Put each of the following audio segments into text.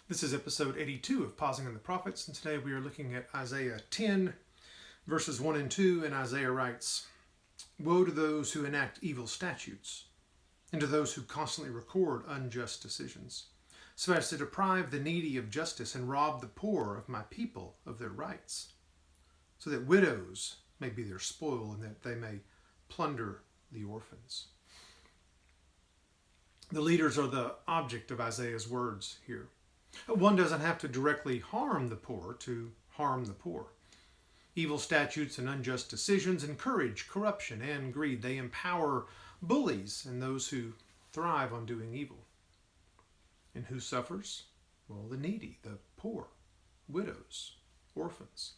This is episode 82 of Pausing on the Prophets, and today we are looking at Isaiah 10, verses 1 and 2, and Isaiah writes, "Woe to those who enact evil statutes, and to those who constantly record unjust decisions, so as to deprive the needy of justice and rob the poor of my people of their rights, so that widows may be their spoil and that they may plunder the orphans." The leaders are the object of Isaiah's words here. One doesn't have to directly harm the poor to harm the poor. Evil statutes and unjust decisions encourage corruption and greed. They empower bullies and those who thrive on doing evil. And who suffers? Well, the needy, the poor, widows, orphans.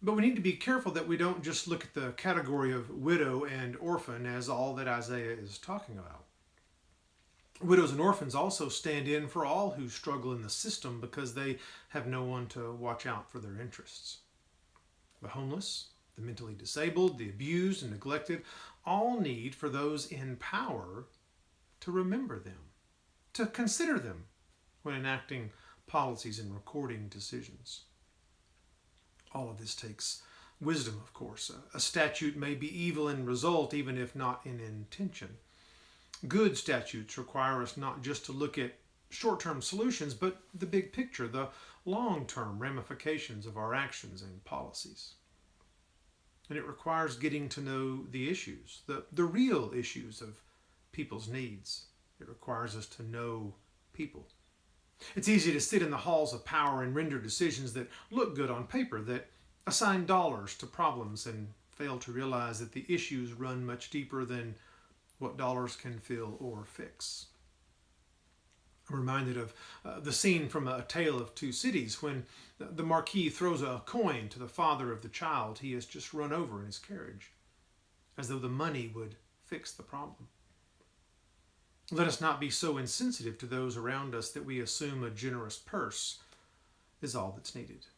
But we need to be careful that we don't just look at the category of widow and orphan as all that Isaiah is talking about. Widows and orphans also stand in for all who struggle in the system because they have no one to watch out for their interests. The homeless, the mentally disabled, the abused and neglected all need for those in power to remember them, to consider them when enacting policies and recording decisions. All of this takes wisdom, of course. A statute may be evil in result, even if not in intention. Good statutes require us not just to look at short-term solutions, but the big picture, the long-term ramifications of our actions and policies. And it requires getting to know the issues, the real issues of people's needs. It requires us to know people. It's easy to sit in the halls of power and render decisions that look good on paper, that assign dollars to problems and fail to realize that the issues run much deeper than what dollars can fill or fix. I'm reminded of the scene from A Tale of Two Cities when the Marquis throws a coin to the father of the child he has just run over in his carriage, as though the money would fix the problem. Let us not be so insensitive to those around us that we assume a generous purse is all that's needed.